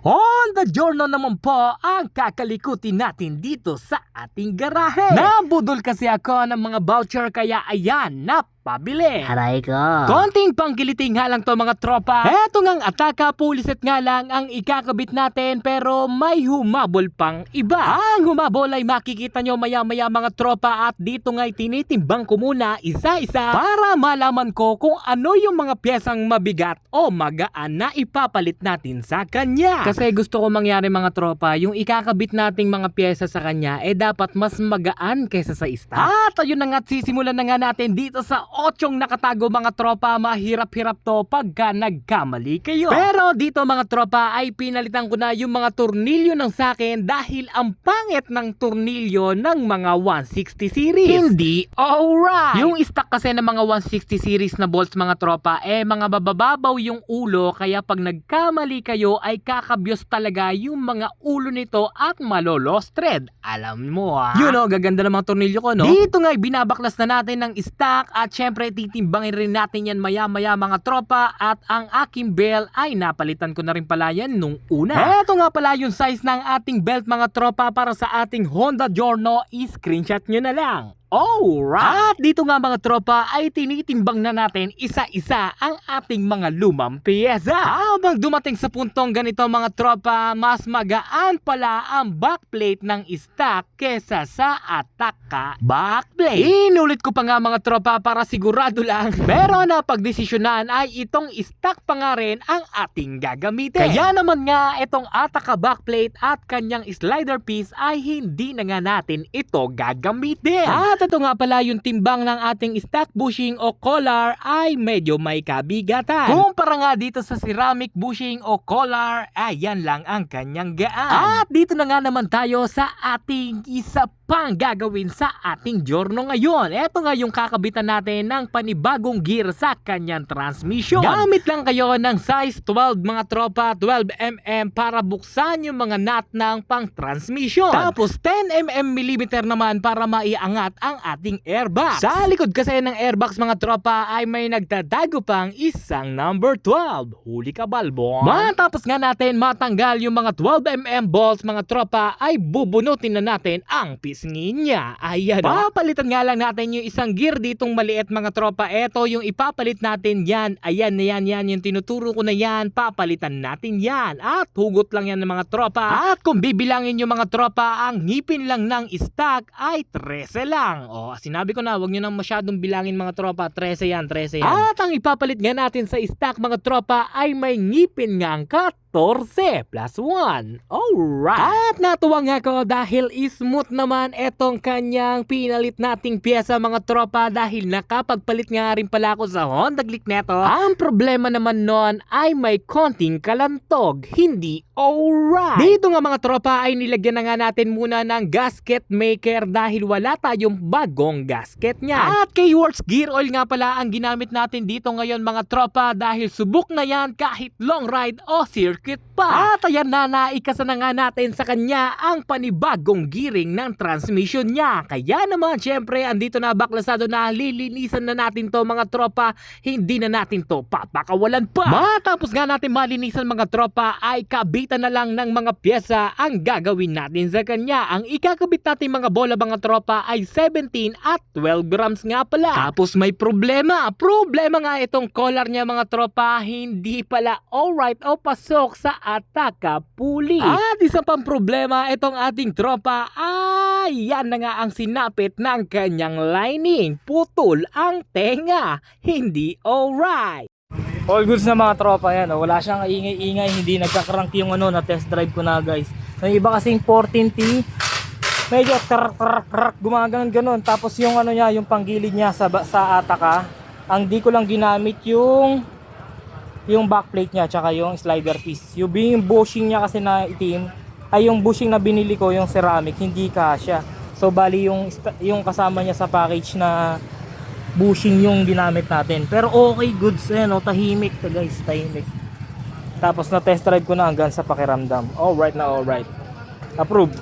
Honda Giorno naman po ang kakalikutin natin dito sa ating garahe. Nabudol kasi ako ng mga voucher kaya ayan, napabili. Aray ko. Konting panggiliting nga lang to mga tropa. Eto ngang Ataka puliset nga lang ang ikakabit natin pero may humabol pang iba. Ang humabol ay makikita nyo maya maya mga tropa at dito nga'y tinitimbang ko muna isa-isa para malaman ko kung ano yung mga piyesang mabigat o magaan na ipapalit natin sa kanya. Kasi gusto ko mangyari mga tropa, yung ikakabit nating mga piyesa sa kanya dapat mas magaan kaysa sa stock. At ayun na nga, sisimulan na nga natin dito sa 8 nakatago mga tropa. Mahirap-hirap to pagka nagkamali kayo. Pero dito mga tropa ay pinalitan ko na yung mga tornilyo ng sakin dahil ang pangit ng tornilyo ng mga 160 series. Hindi alright. Yung stock kasi ng mga 160 series na bolts mga tropa mga babababaw yung ulo kaya pag nagkamali kayo ay kakabyos talaga yung mga ulo nito at malo-lost thread. Alam mo Yun gaganda ng mga tornilyo ko no? Dito nga binabaklas na natin ng stock at syempre titimbangin rin natin yan maya-maya mga tropa at ang aking belt ay napalitan ko na rin pala yan nung una. Eto nga pala yung size ng ating belt mga tropa para sa ating Honda Giorno. I-screenshot nyo na lang. Alright! At dito nga mga tropa ay tinitimbang na natin isa-isa ang ating mga lumang piyesa. Habang dumating sa puntong ganito mga tropa, mas magaan pala ang backplate ng stock kesa sa Ataka backplate. Inulit ko pa nga mga tropa para sigurado lang. Pero napagdesisyonan ay itong stock pa nga rin ang ating gagamitin. Kaya naman nga itong Ataka backplate at kanyang slider piece ay hindi na nga natin ito gagamitin. At ito nga pala yung timbang ng ating stock bushing o collar ay medyo may kabigatan. Kumpara nga dito sa ceramic bushing o collar, ayan lang ang kanyang gaan. At dito na nga naman tayo sa ating isa pang gagawin sa ating Giorno ngayon. Ito nga yung kakabitan natin ng panibagong gear sa kanyang transmission. Gamit lang kayo ng size 12 mga tropa, 12mm para buksan yung mga nut ng pang transmission. Tapos 10mm naman para maiangat ang ating airbox. Sa likod kasi ng airbox mga tropa ay may nagtatago pang isang number 12. Huli ka balbon. Matapos nga natin matanggal yung mga 12mm bolts mga tropa ay bubunutin na natin ang pisngin niya. Ayan papalitan nga lang natin yung isang gear ditong maliit mga tropa. Ito yung ipapalit natin yan. Ayan na yan yung tinuturo ko na yan. Papalitan natin yan. At hugot lang yan ng mga tropa. At kung bibilangin yung mga tropa, ang ngipin lang ng stock ay 13 lang. Sinabi ko na, wag nyo nang masyadong bilangin mga tropa. 13 yan. At ang ipapalit nga natin sa stock mga tropa ay may ngipin ngang 14 plus 1. Alright. At natuwa nga ako dahil smooth naman etong kanyang pinalit nating pyesa mga tropa dahil nakapagpalit nga rin pala ako sa Honda Click neto. Ang problema naman nun ay may konting kalantog. Hindi alright. Dito nga mga tropa ay nilagyan na nga natin muna ng gasket maker dahil wala tayong bagong gasket niya. At K-Works gear oil nga pala ang ginamit natin dito ngayon mga tropa dahil subok na yan kahit long ride o circuit pa. At ayan na, naikasa na nga natin sa kanya ang panibagong gearing ng transmission niya. Kaya naman syempre andito na baklasado na, lilinisan na natin to mga tropa. Hindi na natin to papakawalan pa. Matapos nga natin malinisan mga tropa ay kabitan na lang ng mga pyesa ang gagawin natin sa kanya. Ang ikakabit natin mga bola mga tropa ay 17 at 12 grams nga pala. Tapos may problema nga itong collar niya mga tropa, hindi pala alright o pasok sa Ataka pulley. At isa pang problema itong ating tropa ay yan na nga ang sinapit ng kanyang lining. Putol ang tenga. Hindi alright. All goods na mga tropa yan. Wala siyang ingay-ingay, hindi nagka-crank yung na test drive ko na guys. Yung iba kasing 14T medyo gumaganon. Tapos yung niya, yung panggilid niya sa Ataka, ang di ko lang ginamit yung backplate niya tsaka yung slider piece. Yung bushing niya kasi na itim ay yung bushing na binili ko, yung ceramic, hindi kasya. So bali yung kasama niya sa package na bushing yung ginamit natin. Pero okay, goods tahimik to guys, tahimik. Tapos na test drive ko na hanggang sa pakiramdam. Alright na alright. Approve.